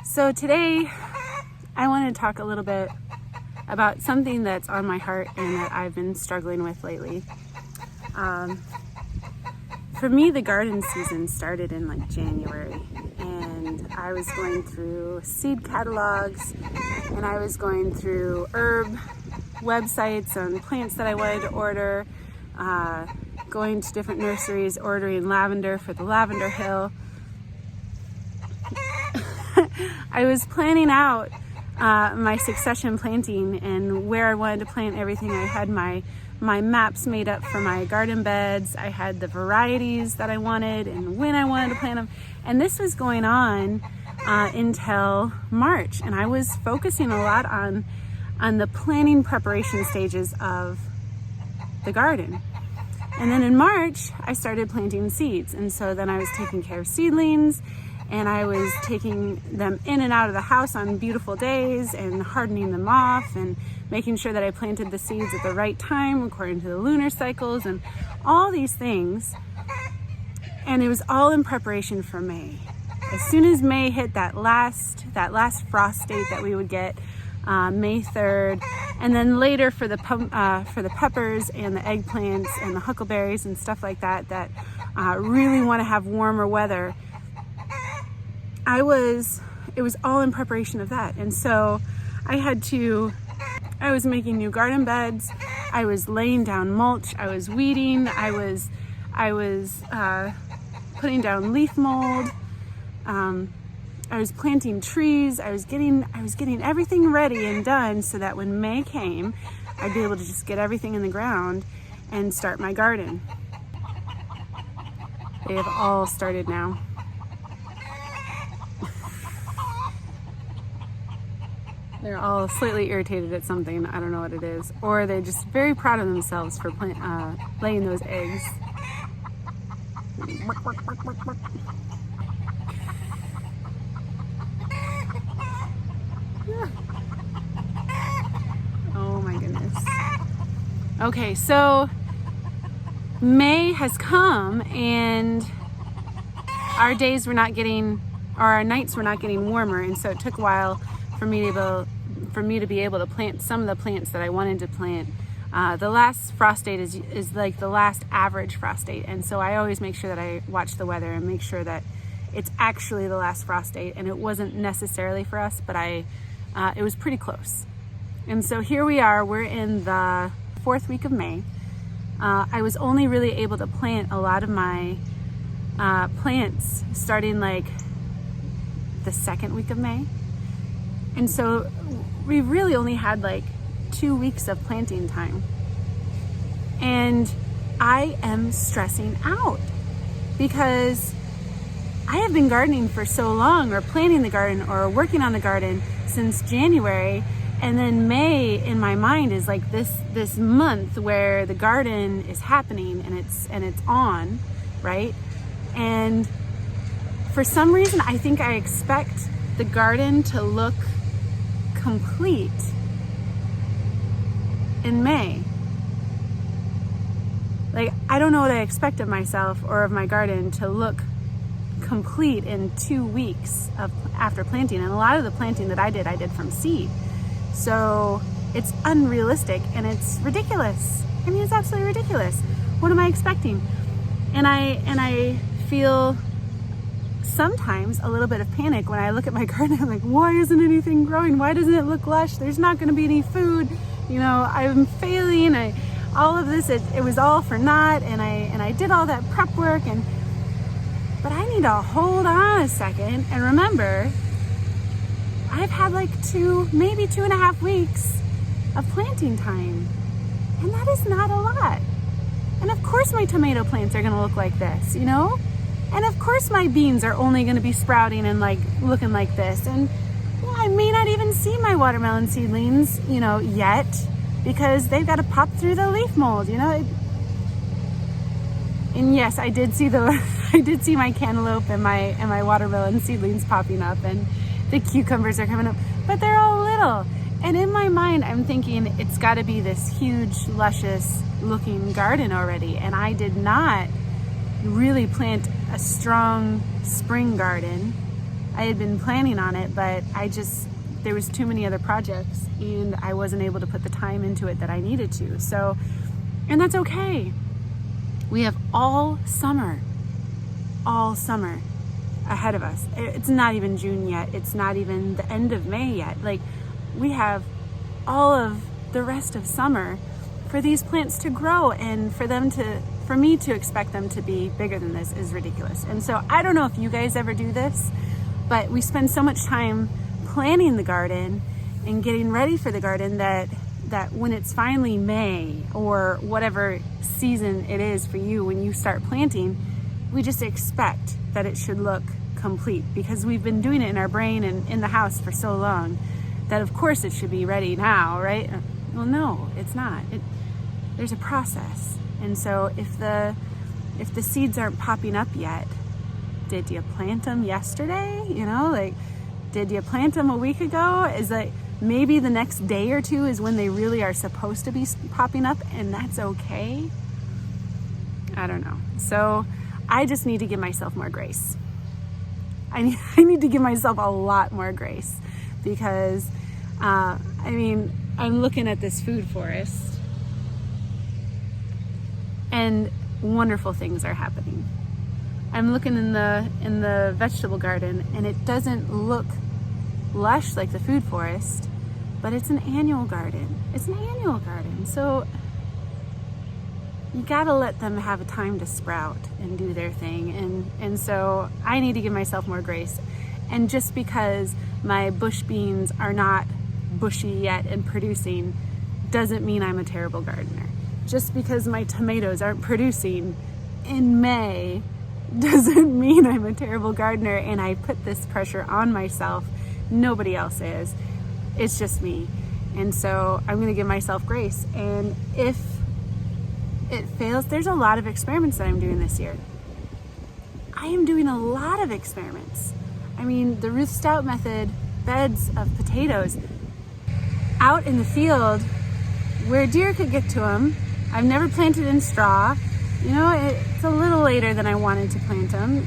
So today I want to talk a little bit about something that's on my heart and that I've been struggling with lately. For me, the garden season started in like January, and I was going through seed catalogs and I was going through herb websites on plants that I wanted to order, going to different nurseries, ordering lavender for the lavender hill. I was planning out my succession planting and where I wanted to plant everything. I had my maps made up for my garden beds. I had the varieties that I wanted and when I wanted to plant them. And this was going on until March. And I was focusing a lot on the planning preparation stages of the garden. And then in March, I started planting seeds. And so then I was taking care of seedlings, and I was taking them in and out of the house on beautiful days and hardening them off and making sure that I planted the seeds at the right time according to the lunar cycles and all these things. And it was all in preparation for May. As soon as May hit that last frost date that we would get, May 3rd, and then later for the peppers and the eggplants and the huckleberries and stuff like that really want to have warmer weather. It was all in preparation of that. And so I was making new garden beds, I was laying down mulch, I was weeding, I was putting down leaf mold, I was planting trees, I was getting everything ready and done so that when May came, I'd be able to just get everything in the ground and start my garden. They have all started now. They're all slightly irritated at something, I don't know what it is. Or they're just very proud of themselves for laying those eggs. Oh my goodness. Okay, so May has come and our days were not getting, or our nights were not getting warmer, and so it took a while for me to be able to plant some of the plants that I wanted to plant. The last frost date is like the last average frost date, and so I always make sure that I watch the weather and make sure that it's actually the last frost date, and it wasn't necessarily for us, but it was pretty close. And so here we are, we're in the 4th week of May. I was only really able to plant a lot of my plants starting like the 2nd week of May. And so we really only had like 2 weeks of planting time. And I am stressing out because I have been gardening for so long, or planting the garden or working on the garden since January. And then May in my mind is like this month where the garden is happening and it's on, right? And for some reason, I think I expect the garden to look complete in May. Like, I don't know what I expect of myself or of my garden to look complete in 2 weeks after planting. And a lot of the planting that I did from seed. So it's unrealistic and it's ridiculous. I mean, it's absolutely ridiculous. What am I expecting? And I feel sometimes a little bit of panic when I look at my garden. I'm like, why isn't anything growing? Why doesn't it look lush? There's not going to be any food. You know, I'm failing. All of this, it was all for naught. And I did all that prep work. But I need to hold on a second and remember, I've had like maybe 2.5 weeks of planting time. And that is not a lot. And of course my tomato plants are going to look like this, you know? And of course my beans are only going to be sprouting and like looking like this. And yeah, I may not even see my watermelon seedlings, you know, yet, because they've got to pop through the leaf mold, you know? And yes, I did see my cantaloupe and my watermelon seedlings popping up, and the cucumbers are coming up, but they're all little. And in my mind, I'm thinking it's got to be this huge, luscious looking garden already. And I did not really plant a strong spring garden. I had been planning on it, but there was too many other projects and I wasn't able to put the time into it that I needed to. So, and that's okay. We have all summer ahead of us. It's not even June yet. It's not even the end of May yet. Like, we have all of the rest of summer for these plants to grow, and for me to expect them to be bigger than this is ridiculous. And so I don't know if you guys ever do this, but we spend so much time planning the garden and getting ready for the garden that when it's finally May or whatever season it is for you, when you start planting, we just expect that it should look complete because we've been doing it in our brain and in the house for so long that of course it should be ready now, right? Well, no, it's not. There's a process. And so if the seeds aren't popping up yet, did you plant them yesterday? Like, did you plant them a week ago? Is like maybe the next day or two is when they really are supposed to be popping up, and that's okay. I don't know. So I just need to give myself more grace. I need to give myself a lot more grace because, I'm looking at this food forest and wonderful things are happening. I'm looking in the vegetable garden and it doesn't look lush like the food forest, but it's an annual garden. So you gotta let them have a time to sprout and do their thing. And so I need to give myself more grace. And just because my bush beans are not bushy yet and producing doesn't mean I'm a terrible gardener. Just because my tomatoes aren't producing in May doesn't mean I'm a terrible gardener and I put this pressure on myself. Nobody else is. It's just me. And so I'm gonna give myself grace. And if it fails, there's a lot of experiments that I'm doing this year. I am doing a lot of experiments. The Ruth Stout method, beds of potatoes out in the field where deer could get to them. I've never planted in straw. It's a little later than I wanted to plant them,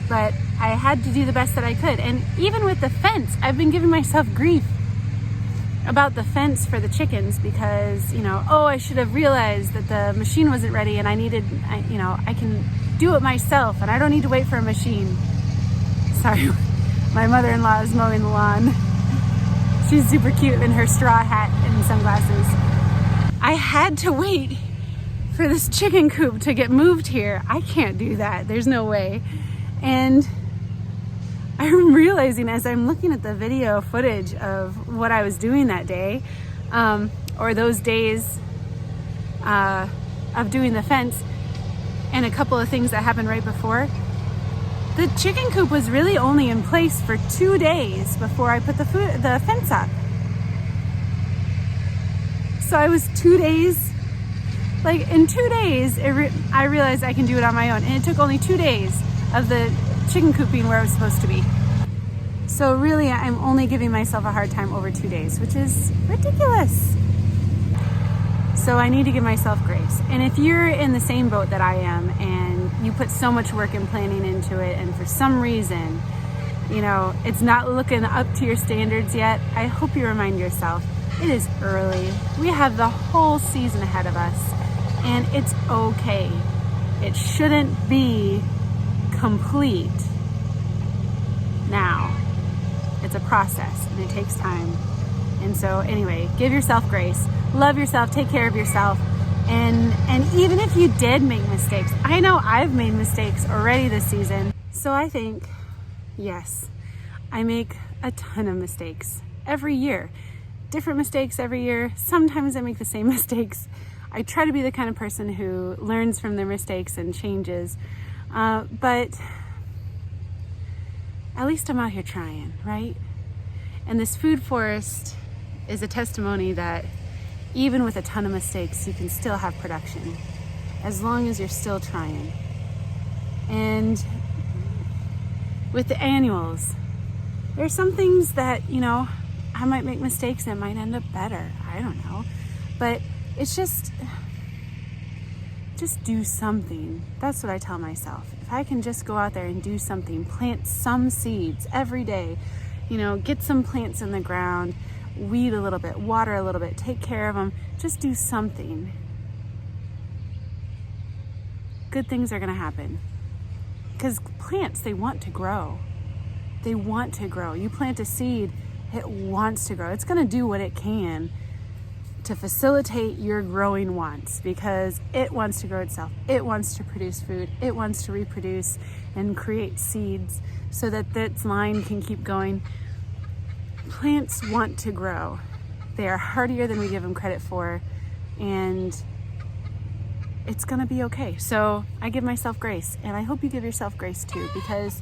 but I had to do the best that I could. And even with the fence, I've been giving myself grief about the fence for the chickens because, I should have realized that the machine wasn't ready and I can do it myself and I don't need to wait for a machine. Sorry, my mother-in-law is mowing the lawn. She's super cute in her straw hat and sunglasses. I had to wait for this chicken coop to get moved here. I can't do that. There's no way. And I'm realizing as I'm looking at the video footage of what I was doing that day, or those days of doing the fence, and a couple of things that happened right before, the chicken coop was really only in place for 2 days before I put the fence up. So I was 2 days, in 2 days, I realized I can do it on my own. And it took only 2 days of the chicken coop being where I was supposed to be. So really, I'm only giving myself a hard time over 2 days, which is ridiculous. So I need to give myself grace. And if you're in the same boat that I am and you put so much work and planning into it and for some reason, it's not looking up to your standards yet, I hope you remind yourself, it is early. We have the whole season ahead of us and it's okay. It shouldn't be complete now. It's a process and it takes time. And so anyway, give yourself grace, love yourself, take care of yourself. And even if you did make mistakes, I know I've made mistakes already this season. So I think, yes, I make a ton of mistakes every year, different mistakes every year. Sometimes I make the same mistakes. I try to be the kind of person who learns from their mistakes and changes. But at least I'm out here trying, right? And this food forest is a testimony that even with a ton of mistakes, you can still have production as long as you're still trying. And with the annuals, there's some things that, I might make mistakes and it might end up better. I don't know. But it's just just do something. That's what I tell myself. If I can just go out there and do something, plant some seeds every day, you know, get some plants in the ground, weed a little bit, water a little bit, take care of them, just do something. Good things are going to happen. Because plants, they want to grow. They want to grow. You plant a seed, it wants to grow. It's going to do what it can to facilitate your growing wants, because it wants to grow itself. It wants to produce food. It wants to reproduce and create seeds so that its line can keep going. Plants want to grow. They are hardier than we give them credit for, and it's gonna be okay. So I give myself grace, and I hope you give yourself grace too, because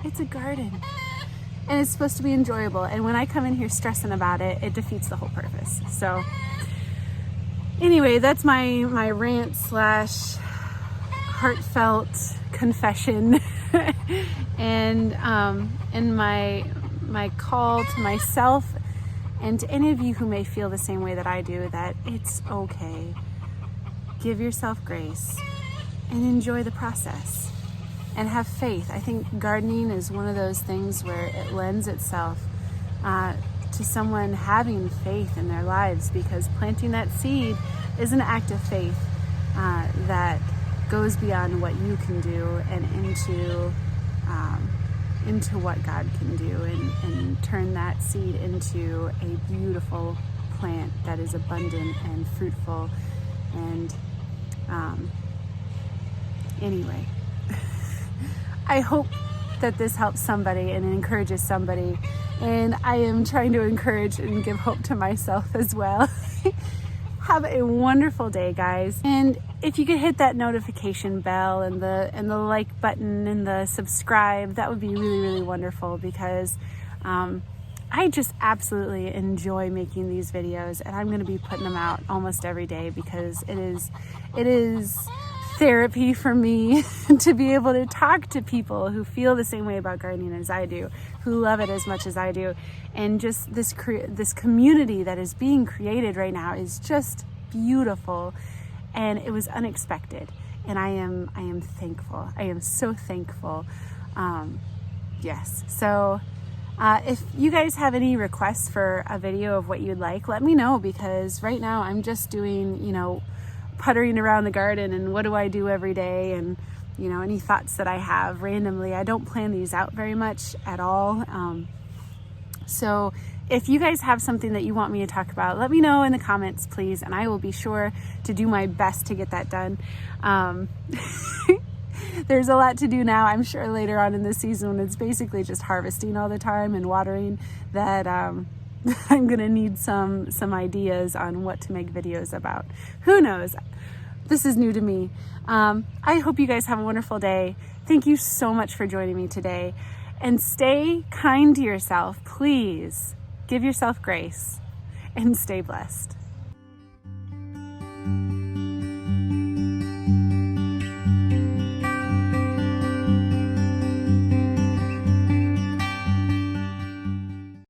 it's a garden and it's supposed to be enjoyable. And when I come in here stressing about it, it defeats the whole purpose. So anyway, that's my rant / heartfelt confession and my call to myself and to any of you who may feel the same way that I do, that it's okay. Give yourself grace and enjoy the process and have faith. I think gardening is one of those things where it lends itself to someone having faith in their lives, because planting that seed is an act of faith that goes beyond what you can do and into what God can do, and turn that seed into a beautiful plant that is abundant and fruitful. And anyway, I hope that this helps somebody and encourages somebody, and I am trying to encourage and give hope to myself as well. Have a wonderful day, guys. And if you could hit that notification bell and the like button and the subscribe, that would be really, really wonderful, because I just absolutely enjoy making these videos, and I'm going to be putting them out almost every day, because it is therapy for me to be able to talk to people who feel the same way about gardening as I do, who love it as much as I do. And just this community that is being created right now is just beautiful, and it was unexpected, and I am thankful. I am so thankful. Yes. So if you guys have any requests for a video of what you'd like, let me know, because right now I'm just doing, you know, puttering around the garden and what do I do every day, and you know, any thoughts that I have randomly. I don't plan these out very much at all. So if you guys have something that you want me to talk about, let me know in the comments, please, and I will be sure to do my best to get that done. There's a lot to do now. I'm sure later on in the season, when it's basically just harvesting all the time and watering, that I'm gonna need some ideas on what to make videos about. Who knows? This is new to me. I hope you guys have a wonderful day. Thank you so much for joining me today. And stay kind to yourself, please. Give yourself grace and stay blessed.